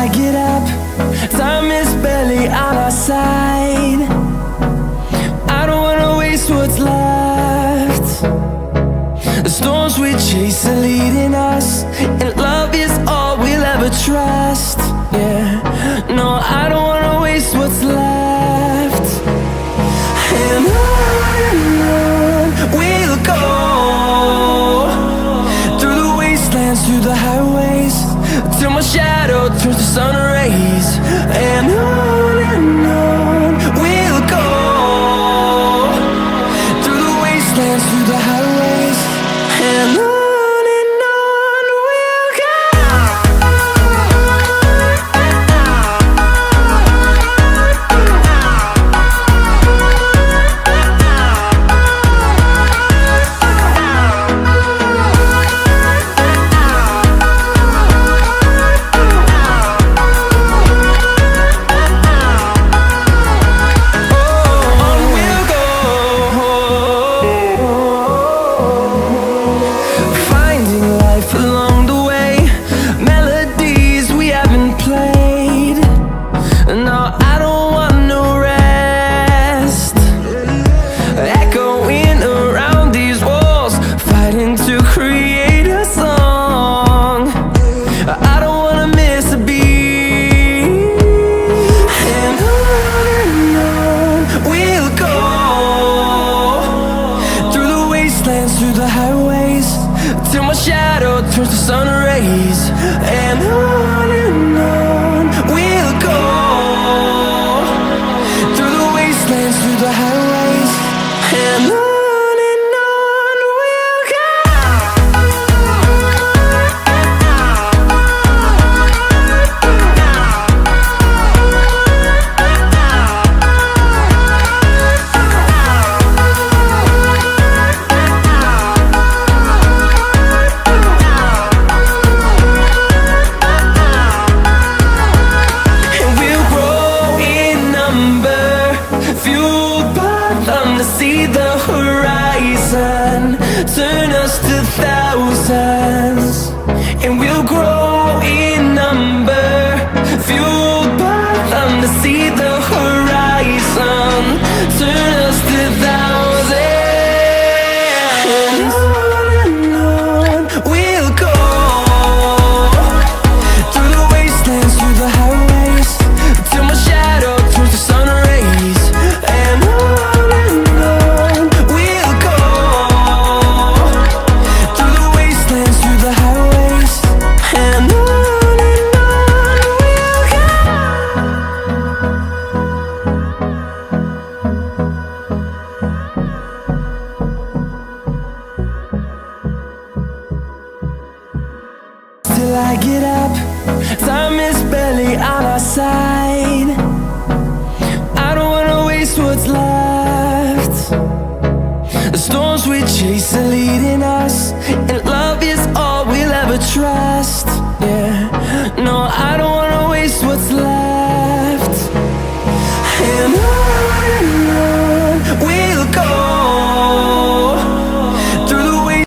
I get up, time is barely on our side. I don't wanna waste what's left. The storms we chase are leading us, and love is all we'll ever trust. Yeah, no, I don't wanna waste what's left. And on we'll go, through the wastelands, through the highways, till my shadow turns to sun rays. And on we'll go, through the wastelands, through the highways, and on we'll go. Through the highways, till my shadow turns to sun rays. And on we'll go, through the wastelands, through the highways, and on we'll go. See the horizon turn us to thousands, and we'll grow in number, fueled by them to see the horizon turn us to thousands. And on we'll go, through the wastelands, through the highways, till my shadow turns to sun rays. And till I get up, time is barely on our side. I don't wanna waste what's left. The storms we chase are leading